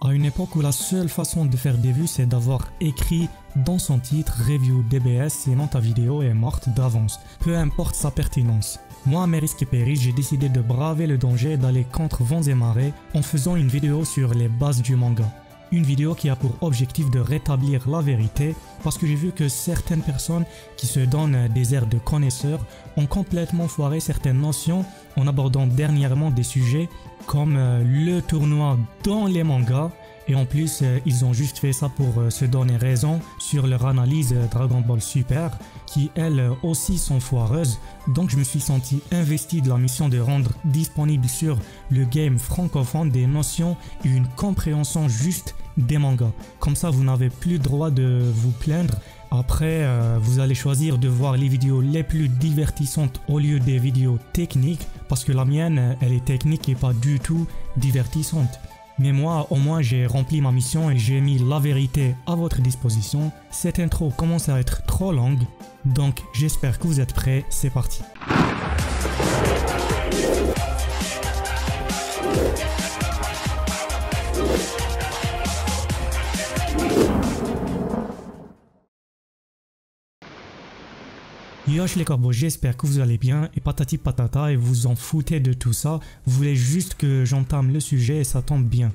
À une époque où la seule façon de faire des vues c'est d'avoir écrit dans son titre Review DBS, sinon ta vidéo est morte d'avance, peu importe sa pertinence. Moi, à mes risques et périls, j'ai décidé de braver le danger et d'aller contre vents et marées en faisant une vidéo sur les bases du manga. Une vidéo qui a pour objectif de rétablir la vérité parce que j'ai vu que certaines personnes qui se donnent des airs de connaisseurs ont complètement foiré certaines notions en abordant dernièrement des sujets comme le tournoi dans les mangas. Et en plus, ils ont juste fait ça pour se donner raison sur leur analyse Dragon Ball Super, qui elles aussi sont foireuses. Donc je me suis senti investi de la mission de rendre disponible sur le game francophone des notions et une compréhension juste des mangas. Comme ça, vous n'avez plus le droit de vous plaindre. Après, vous allez choisir de voir les vidéos les plus divertissantes au lieu des vidéos techniques, parce que la mienne, elle est technique et pas du tout divertissante. Mais moi, au moins, j'ai rempli ma mission et j'ai mis la vérité à votre disposition. Cette intro commence à être trop longue, donc j'espère que vous êtes prêts, c'est parti. Yosh les corbeaux, j'espère que vous allez bien et patati patata et vous en foutez de tout ça. Vous voulez juste que j'entame le sujet et ça tombe bien.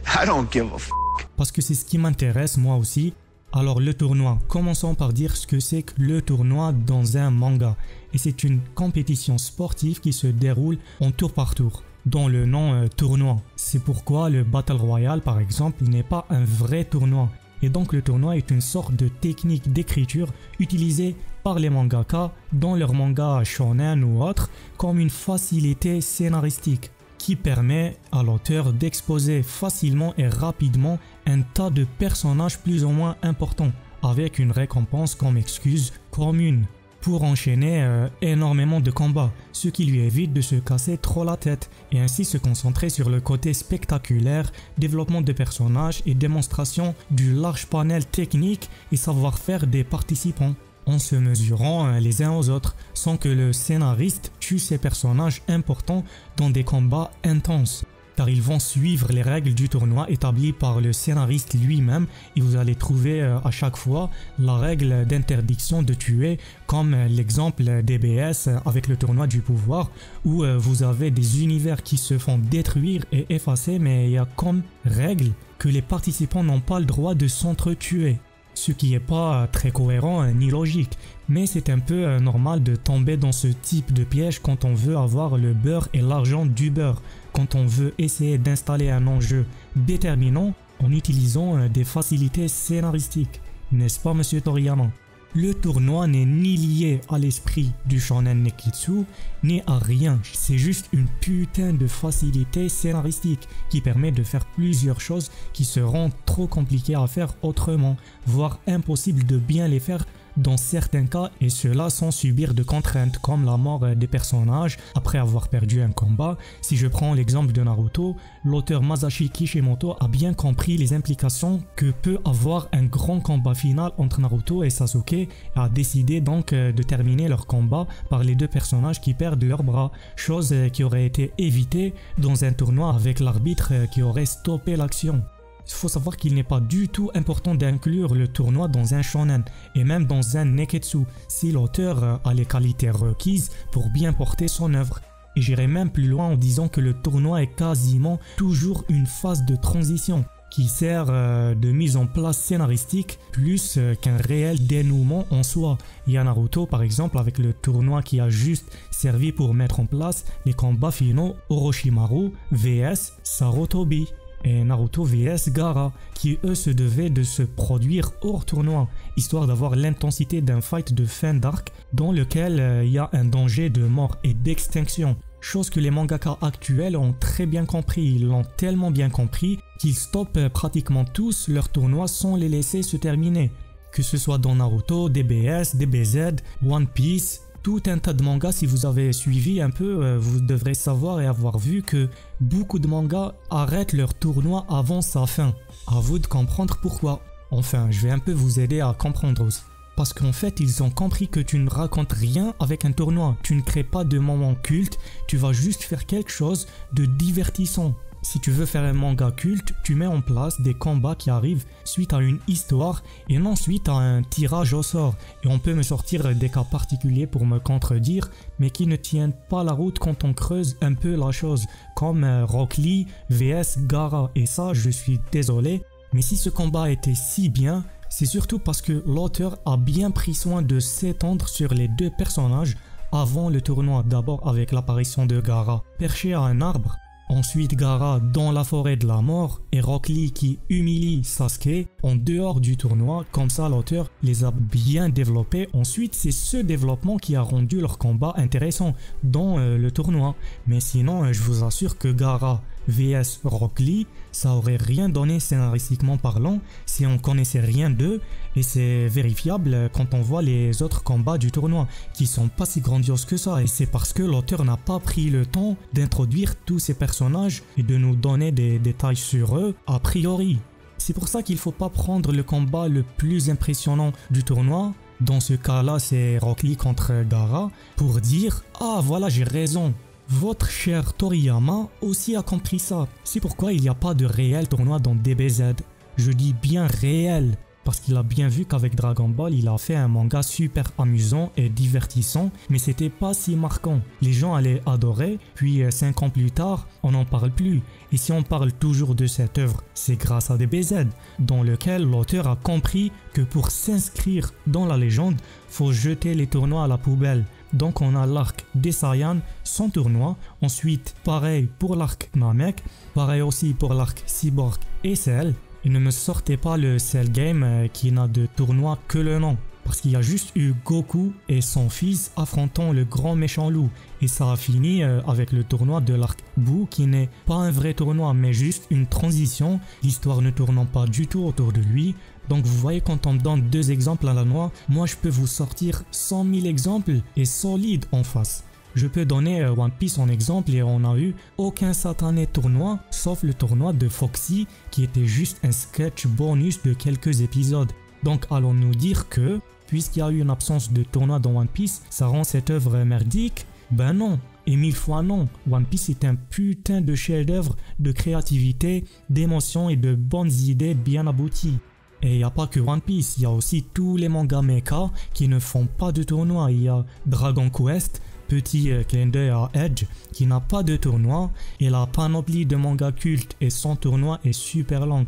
I don't give a f***. Parce que c'est ce qui m'intéresse moi aussi. Alors le tournoi, commençons par dire ce que c'est que le tournoi dans un manga. Et c'est une compétition sportive qui se déroule en tour par tour, dont le nom tournoi. C'est pourquoi le Battle Royale par exemple n'est pas un vrai tournoi. Et donc le tournoi est une sorte de technique d'écriture utilisée par les mangaka dans leurs mangas shonen ou autres comme une facilité scénaristique qui permet à l'auteur d'exposer facilement et rapidement un tas de personnages plus ou moins importants avec une récompense comme excuse commune pour enchaîner énormément de combats, ce qui lui évite de se casser trop la tête et ainsi se concentrer sur le côté spectaculaire, développement de personnages et démonstration du large panel technique et savoir-faire des participants, en se mesurant les uns aux autres, sans que le scénariste tue ses personnages importants dans des combats intenses. Car ils vont suivre les règles du tournoi établies par le scénariste lui-même et vous allez trouver à chaque fois la règle d'interdiction de tuer comme l'exemple DBS avec le tournoi du pouvoir où vous avez des univers qui se font détruire et effacer mais il y a comme règle que les participants n'ont pas le droit de s'entretuer. Ce qui n'est pas très cohérent ni logique, mais c'est un peu normal de tomber dans ce type de piège quand on veut avoir le beurre et l'argent du beurre, quand on veut essayer d'installer un enjeu déterminant en utilisant des facilités scénaristiques, n'est-ce pas monsieur Toriyama? Le tournoi n'est ni lié à l'esprit du shonen neketsu, ni à rien, c'est juste une putain de facilité scénaristique qui permet de faire plusieurs choses qui seront trop compliquées à faire autrement, voire impossible de bien les faire dans certains cas et cela sans subir de contraintes comme la mort des personnages après avoir perdu un combat. Si je prends l'exemple de Naruto, l'auteur Masashi Kishimoto a bien compris les implications que peut avoir un grand combat final entre Naruto et Sasuke et a décidé donc de terminer leur combat par les deux personnages qui perdent leurs bras, chose qui aurait été évitée dans un tournoi avec l'arbitre qui aurait stoppé l'action. Il faut savoir qu'il n'est pas du tout important d'inclure le tournoi dans un shonen et même dans un neketsu si l'auteur a les qualités requises pour bien porter son œuvre. Et j'irai même plus loin en disant que le tournoi est quasiment toujours une phase de transition qui sert de mise en place scénaristique plus qu'un réel dénouement en soi. Il y a Naruto par exemple avec le tournoi qui a juste servi pour mettre en place les combats finaux Orochimaru vs Sarutobi et Naruto vs Gaara qui eux se devaient de se produire hors tournoi histoire d'avoir l'intensité d'un fight de fin d'arc dans lequel il y a un danger de mort et d'extinction. Chose que les mangaka actuels ont très bien compris, ils l'ont tellement bien compris qu'ils stoppent pratiquement tous leurs tournois sans les laisser se terminer. Que ce soit dans Naruto, DBS, DBZ, One Piece, tout un tas de mangas, si vous avez suivi un peu, vous devrez savoir et avoir vu que beaucoup de mangas arrêtent leur tournoi avant sa fin. À vous de comprendre pourquoi. Enfin, je vais un peu vous aider à comprendre aussi. Parce qu'en fait, ils ont compris que tu ne racontes rien avec un tournoi. Tu ne crées pas de moment culte, tu vas juste faire quelque chose de divertissant. Si tu veux faire un manga culte, tu mets en place des combats qui arrivent suite à une histoire et non suite à un tirage au sort. Et on peut me sortir des cas particuliers pour me contredire, mais qui ne tiennent pas la route quand on creuse un peu la chose, comme Rock Lee vs Gaara. Et ça, je suis désolé, mais si ce combat était si bien, c'est surtout parce que l'auteur a bien pris soin de s'étendre sur les deux personnages avant le tournoi, d'abord avec l'apparition de Gaara perché à un arbre, ensuite Gaara dans la forêt de la mort et Rock Lee qui humilie Sasuke en dehors du tournoi. Comme ça l'auteur les a bien développés. Ensuite c'est ce développement qui a rendu leur combat intéressant dans le tournoi. Mais sinon je vous assure que Gaara vs Rock Lee, ça aurait rien donné scénaristiquement parlant si on connaissait rien d'eux, et c'est vérifiable quand on voit les autres combats du tournoi qui sont pas si grandioses que ça, et c'est parce que l'auteur n'a pas pris le temps d'introduire tous ces personnages et de nous donner des détails sur eux a priori. C'est pour ça qu'il faut pas prendre le combat le plus impressionnant du tournoi, dans ce cas là c'est Rock Lee contre Gaara, pour dire « Ah voilà j'ai raison ». Votre cher Toriyama aussi a compris ça. C'est pourquoi il n'y a pas de réel tournoi dans DBZ. Je dis bien réel, parce qu'il a bien vu qu'avec Dragon Ball, il a fait un manga super amusant et divertissant, mais c'était pas si marquant. Les gens allaient adorer, puis 5 ans plus tard, on n'en parle plus. Et si on parle toujours de cette œuvre, c'est grâce à DBZ, dans lequel l'auteur a compris que pour s'inscrire dans la légende, faut jeter les tournois à la poubelle. Donc on a l'arc des Saiyans sans tournoi, ensuite pareil pour l'arc Namek, pareil aussi pour l'arc Cyborg et Cell. Et ne me sortez pas le Cell Game qui n'a de tournoi que le nom, parce qu'il y a juste eu Goku et son fils affrontant le grand méchant loup, et ça a fini avec le tournoi de l'arc Boo qui n'est pas un vrai tournoi mais juste une transition, l'histoire ne tournant pas du tout autour de lui. Donc vous voyez, quand on me donne 2 exemples à la noix, moi je peux vous sortir 100 000 exemples et solides en face. Je peux donner One Piece en exemple et on n'a eu aucun satané tournoi sauf le tournoi de Foxy qui était juste un sketch bonus de quelques épisodes. Donc allons-nous dire que, puisqu'il y a eu une absence de tournoi dans One Piece, ça rend cette œuvre merdique? Ben non, et 1000 fois non. One Piece est un putain de chef-d'œuvre de créativité, d'émotion et de bonnes idées bien abouties. Et il n'y a pas que One Piece, il y a aussi tous les mangas mecha qui ne font pas de tournoi. Il y a Dragon Quest, petit clin d'œil à Edge, qui n'a pas de tournoi, et la panoplie de mangas cultes et sans tournoi est super longue.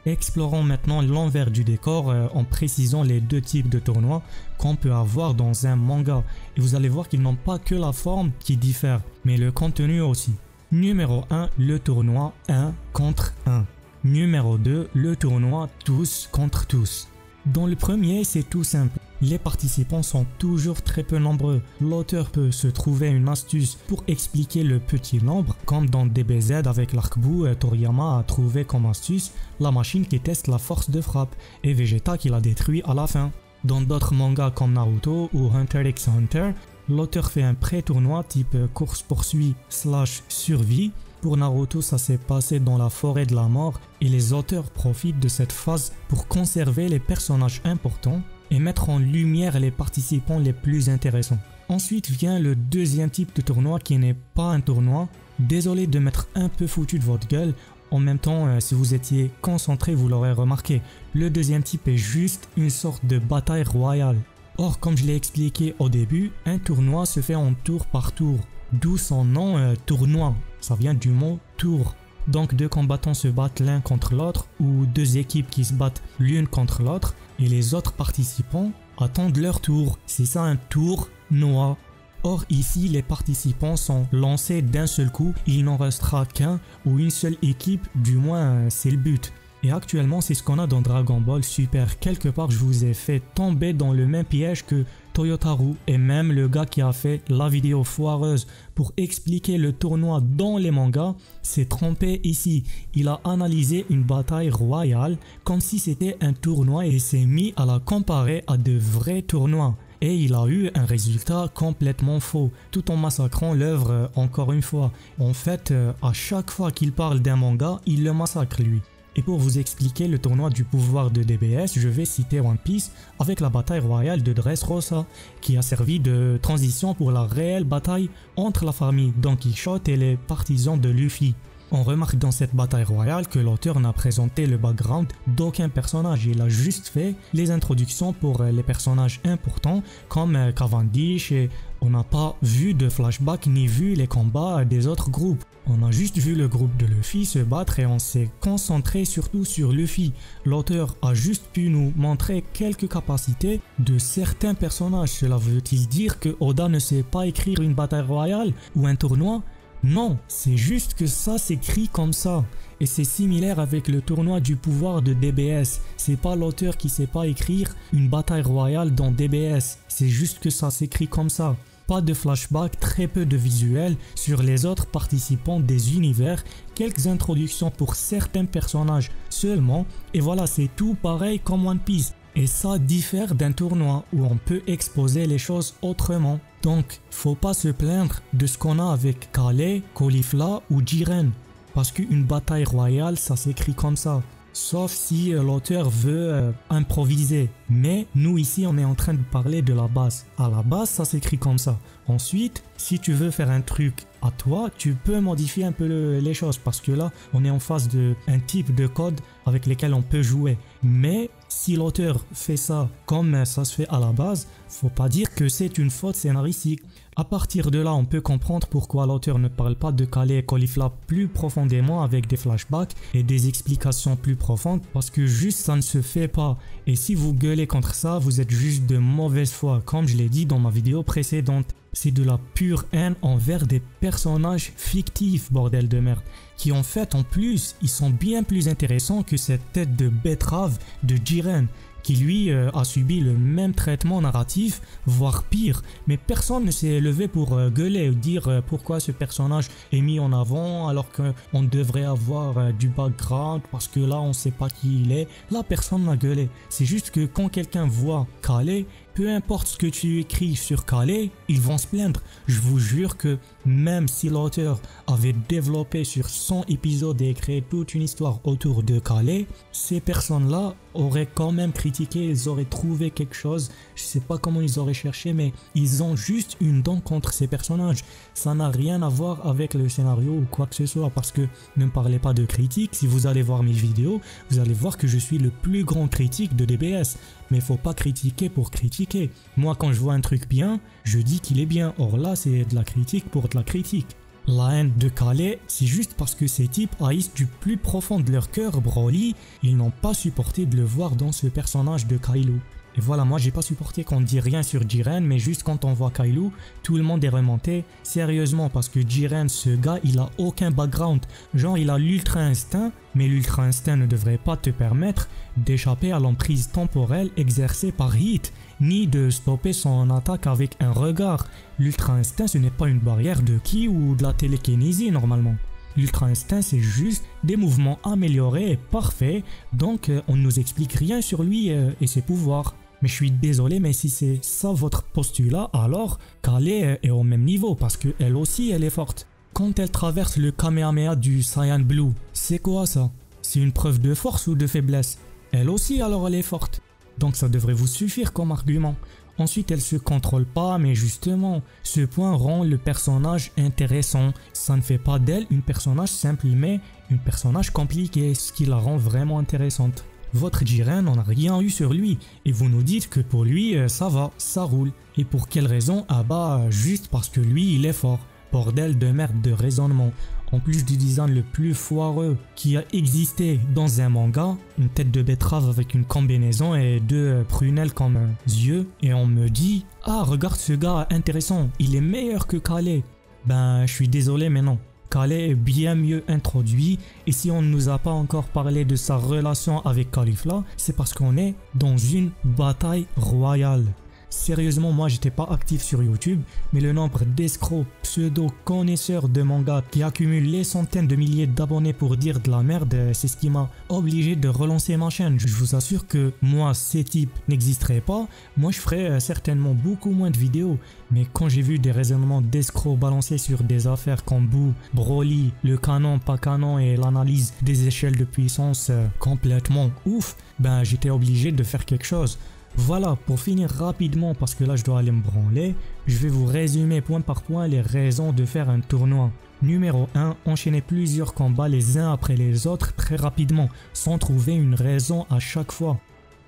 Explorons maintenant l'envers du décor en précisant les 2 types de tournois qu'on peut avoir dans un manga. Et vous allez voir qu'ils n'ont pas que la forme qui diffère, mais le contenu aussi. Numéro 1, le tournoi 1 contre 1. Numéro 2, le tournoi tous contre tous. Dans le premier, c'est tout simple. Les participants sont toujours très peu nombreux. L'auteur peut se trouver une astuce pour expliquer le petit nombre, comme dans DBZ avec l'arc Boo, Toriyama a trouvé comme astuce la machine qui teste la force de frappe, et Vegeta qui la détruit à la fin. Dans d'autres mangas comme Naruto ou Hunter x Hunter, l'auteur fait un pré-tournoi type course-poursuit / survie. Pour Naruto, ça s'est passé dans la forêt de la mort et les auteurs profitent de cette phase pour conserver les personnages importants et mettre en lumière les participants les plus intéressants. Ensuite vient le deuxième type de tournoi qui n'est pas un tournoi. Désolé de m'être un peu foutu de votre gueule. En même temps, si vous étiez concentré, vous l'aurez remarqué. Le deuxième type est juste une sorte de bataille royale. Or, comme je l'ai expliqué au début, un tournoi se fait en tour par tour. D'où son nom tournoi, ça vient du mot tour. Donc 2 combattants se battent l'un contre l'autre ou 2 équipes qui se battent l'une contre l'autre et les autres participants attendent leur tour. C'est ça un tournoi. Or ici les participants sont lancés d'un seul coup, il n'en restera qu'un ou une seule équipe, du moins c'est le but. Et actuellement c'est ce qu'on a dans Dragon Ball Super. Quelque part je vous ai fait tomber dans le même piège que Toyotaru et même le gars qui a fait la vidéo foireuse pour expliquer le tournoi dans les mangas s'est trompé ici. Il a analysé une bataille royale comme si c'était un tournoi et s'est mis à la comparer à de vrais tournois. Et il a eu un résultat complètement faux, tout en massacrant l'œuvre encore une fois. En fait, à chaque fois qu'il parle d'un manga, il le massacre lui. Et pour vous expliquer le tournoi du pouvoir de DBS, je vais citer One Piece avec la bataille royale de Dressrosa, qui a servi de transition pour la réelle bataille entre la famille Don Quichotte et les partisans de Luffy. On remarque dans cette bataille royale que l'auteur n'a présenté le background d'aucun personnage. Il a juste fait les introductions pour les personnages importants comme Cavendish et on n'a pas vu de flashback ni vu les combats des autres groupes. On a juste vu le groupe de Luffy se battre et on s'est concentré surtout sur Luffy. L'auteur a juste pu nous montrer quelques capacités de certains personnages. Cela veut-il dire que Oda ne sait pas écrire une bataille royale ou un tournoi? Non, c'est juste que ça s'écrit comme ça. Et c'est similaire avec le tournoi du pouvoir de DBS. C'est pas l'auteur qui sait pas écrire une bataille royale dans DBS. C'est juste que ça s'écrit comme ça. Pas de flashback, très peu de visuels sur les autres participants des univers, quelques introductions pour certains personnages seulement, et voilà, c'est tout pareil comme One Piece. Et ça diffère d'un tournoi où on peut exposer les choses autrement. Donc, faut pas se plaindre de ce qu'on a avec Kale, Caulifla ou Jiren, parce qu'une bataille royale, ça s'écrit comme ça. Sauf si l'auteur veut improviser. Mais nous ici on est en train de parler de la base. À la base ça s'écrit comme ça. Ensuite si tu veux faire un truc à toi, tu peux modifier un peu les choses. Parce que là on est en face d'un type de code avec lesquels on peut jouer. Mais si l'auteur fait ça comme ça se fait à la base, faut pas dire que c'est une faute scénaristique. À partir de là, on peut comprendre pourquoi l'auteur ne parle pas de Kale et Caulifla plus profondément avec des flashbacks et des explications plus profondes parce que juste ça ne se fait pas. Et si vous gueulez contre ça, vous êtes juste de mauvaise foi, comme je l'ai dit dans ma vidéo précédente. C'est de la pure haine envers des personnages fictifs, bordel de merde, qui en fait en plus, ils sont bien plus intéressants que cette tête de betterave de Jiren, qui lui a subi le même traitement narratif, voire pire. Mais personne ne s'est levé pour gueuler ou dire pourquoi ce personnage est mis en avant alors qu'on devrait avoir du background parce que là on sait pas qui il est. Là personne n'a gueulé. C'est juste que quand quelqu'un voit Kale, peu importe ce que tu écris sur Kale, ils vont se plaindre. Je vous jure que même si l'auteur avait développé sur 100 épisodes et créé toute une histoire autour de Kale, ces personnes-là auraient quand même critiqué, ils auraient trouvé quelque chose. Je sais pas comment ils auraient cherché, mais ils ont juste une dent contre ces personnages. Ça n'a rien à voir avec le scénario ou quoi que ce soit, parce que ne me parlez pas de critique. Si vous allez voir mes vidéos, vous allez voir que je suis le plus grand critique de DBS. Mais faut pas critiquer pour critiquer. Moi, quand je vois un truc bien, je dis qu'il est bien. Or là, c'est de la critique pour de la critique. La haine de Kale, c'est juste parce que ces types haïssent du plus profond de leur cœur Broly. Ils n'ont pas supporté de le voir dans ce personnage de Kaido. Et voilà, moi j'ai pas supporté qu'on dise rien sur Jiren, mais juste quand on voit Kaido, tout le monde est remonté. Sérieusement, parce que Jiren, ce gars, il a aucun background. Genre, il a l'ultra instinct, mais l'ultra instinct ne devrait pas te permettre d'échapper à l'emprise temporelle exercée par Hit, ni de stopper son attaque avec un regard. L'ultra instinct, ce n'est pas une barrière de ki ou de la télékinésie normalement. L'ultra instinct, c'est juste des mouvements améliorés et parfaits, donc on ne nous explique rien sur lui et ses pouvoirs. Mais je suis désolé, mais si c'est ça votre postulat, alors Kale est au même niveau parce qu'elle aussi elle est forte. Quand elle traverse le Kamehameha du Saiyan Blue, c'est quoi ça? C'est une preuve de force ou de faiblesse? Elle aussi alors elle est forte. Donc ça devrait vous suffire comme argument. Ensuite elle se contrôle pas, mais justement ce point rend le personnage intéressant. Ça ne fait pas d'elle une personnage simple mais une personnage compliquée, ce qui la rend vraiment intéressante. Votre Jiren, on n'a rien eu sur lui et vous nous dites que pour lui ça va, ça roule. Et pour quelle raison? Ah bah juste parce que lui il est fort. Bordel de merde de raisonnement. En plus du design le plus foireux qui a existé dans un manga, une tête de betterave avec une combinaison et deux prunelles comme yeux, et on me dit « Ah, regarde ce gars intéressant, il est meilleur que Kale ». Ben, je suis désolé mais non. Kale est bien mieux introduit et si on ne nous a pas encore parlé de sa relation avec Caulifla, c'est parce qu'on est dans une bataille royale. Sérieusement, moi j'étais pas actif sur YouTube, mais le nombre d'escrocs pseudo-connaisseurs de manga qui accumulent les centaines de milliers d'abonnés pour dire de la merde, c'est ce qui m'a obligé de relancer ma chaîne. Je vous assure que moi, ces types n'existeraient pas, moi je ferais certainement beaucoup moins de vidéos. Mais quand j'ai vu des raisonnements d'escrocs balancés sur des affaires comme Boo, Broly, le canon, pas canon et l'analyse des échelles de puissance complètement ouf, ben j'étais obligé de faire quelque chose. Voilà, pour finir rapidement, parce que là je dois aller me branler, je vais vous résumer point par point les raisons de faire un tournoi. Numéro 1. Enchaîner plusieurs combats les uns après les autres très rapidement, sans trouver une raison à chaque fois.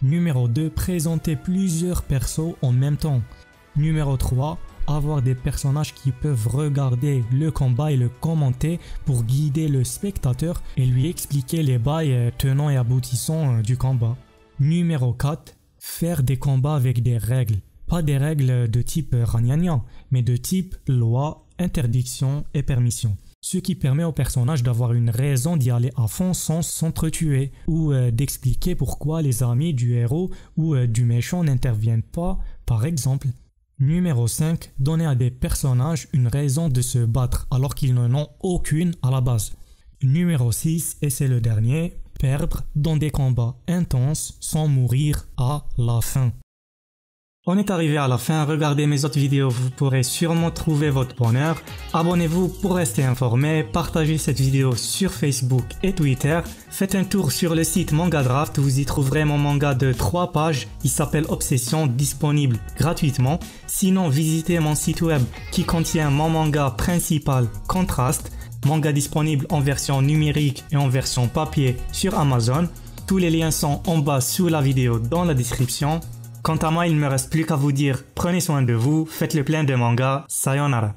Numéro 2. Présenter plusieurs persos en même temps. Numéro 3. Avoir des personnages qui peuvent regarder le combat et le commenter pour guider le spectateur et lui expliquer les bails tenants et aboutissants du combat. Numéro 4. Faire des combats avec des règles. Pas des règles de type ragnagna, mais de type loi, interdiction et permission. Ce qui permet au personnage d'avoir une raison d'y aller à fond sans s'entretuer ou d'expliquer pourquoi les amis du héros ou du méchant n'interviennent pas, par exemple. Numéro 5. Donner à des personnages une raison de se battre alors qu'ils n'en ont aucune à la base. Numéro 6, et c'est le dernier, perdre dans des combats intenses sans mourir à la fin. On est arrivé à la fin, regardez mes autres vidéos, vous pourrez sûrement trouver votre bonheur. Abonnez-vous pour rester informé, partagez cette vidéo sur Facebook et Twitter. Faites un tour sur le site Manga Draft, vous y trouverez mon manga de 3 pages, il s'appelle Obsession, disponible gratuitement. Sinon, visitez mon site web qui contient mon manga principal Contrast, manga disponible en version numérique et en version papier sur Amazon. Tous les liens sont en bas sous la vidéo dans la description. Quant à moi, il ne me reste plus qu'à vous dire prenez soin de vous, faites le plein de mangas, sayonara.